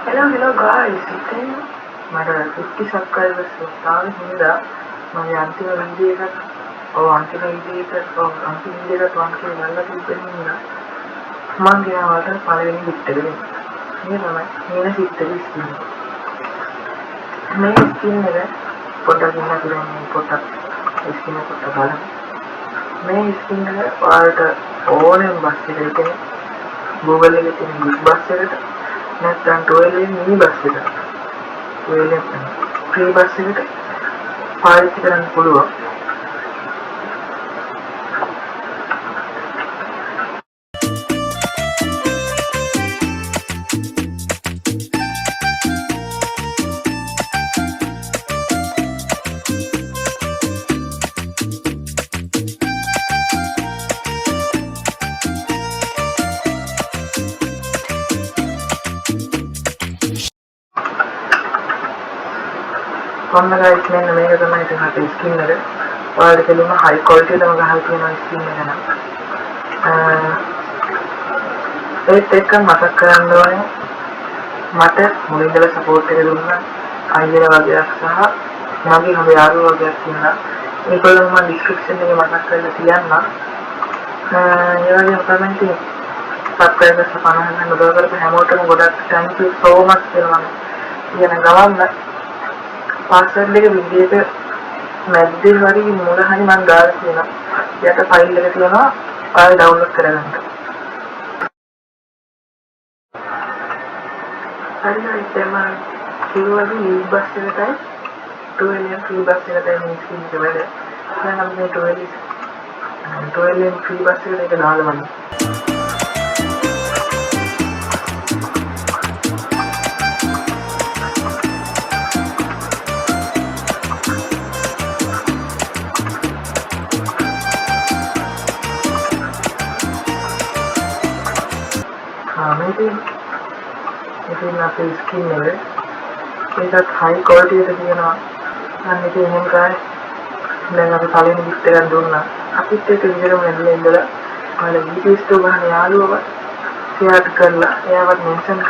Hello guys, ඉතින් මට 50 subscribers තාම හින්දා මගේ අන්තිම වීඩියෝ එකත් අන්තිම වීඩියෝ එකත් 1k ගන්න තිබ්බේ හින්දා මම ගියාට පළවෙනි බිට් එක දෙන්න. මේ තමයි මේන සිත්තේ ස්කින්. මේ ස්කින් එක පොඩ්ඩක් ඉන්න කියන්නේ පොඩ්ඩක් ස්කින් එක පොඩ්ඩක් බලන්න. මේ ස්කින් එක ඔයාලට ඕනෙම බස් එකකට Google එකේ තියෙන බිග් බස් එකට නැත්නම් 12 මිනි බස් එකට 12 ෆ්‍රී බස් එකට පාවිච්චි කරන්න පුළුවන්. ඔන්න guys මෙන්න මේක තමයි ඉතින් අපේ ස්කින් එක. ඔයාලට කෙලින්ම high quality එකම ගහලා තියෙන ස්කින් එක නම්. ඒත් එක්ක මතක් කරන්න ඕනේ මට මුලින්දලා සපෝට් එක දුන්න අයියලා වගේක් සහ මගේ හොඳ යාළුවෝ වගේක් ඉන්නා. ඒගොල්ලෝ මම description එකේ මතක් කරලා තියන්නම්. ඒ වගේම කමෙන්ට් එකේ subscribers 50ක් උදව් කරපු හැමෝටම ගොඩක් thank you so much කියලා මම කියන ගමන් password එක වීඩියෝ එක මැද්දේ හරි මුල හරි මම දාලා තියෙනවා. යට ෆයිල් එක තියෙනවා. ඔයාලා ඩවුන්ලෝඩ් කරගන්න. හරි හරි මම කිව්වද මේ බස් එකටයි 12 ෆ්‍රී බස් එකටයි මේ ස්කින් එක වැඩ. දැන් අපි මේ 12 ෆ්‍රී බස් එකට දාලා බලමු. ඉතින් අපේ ස්කින් එක ඒකත් high quality එක තියෙනවා. අන්න ඉතින් එහෙම ගානේ දැන් අපි පළවෙනි බිට් එකක් දුන්නා. අපිත් ඒක විතරම නැදලා ඉඳලා ඔයාලා වීඩියෝස් ගන්න යාළුවව ෂෙයාර් කරලා එයාවත් මෙන්ෂන්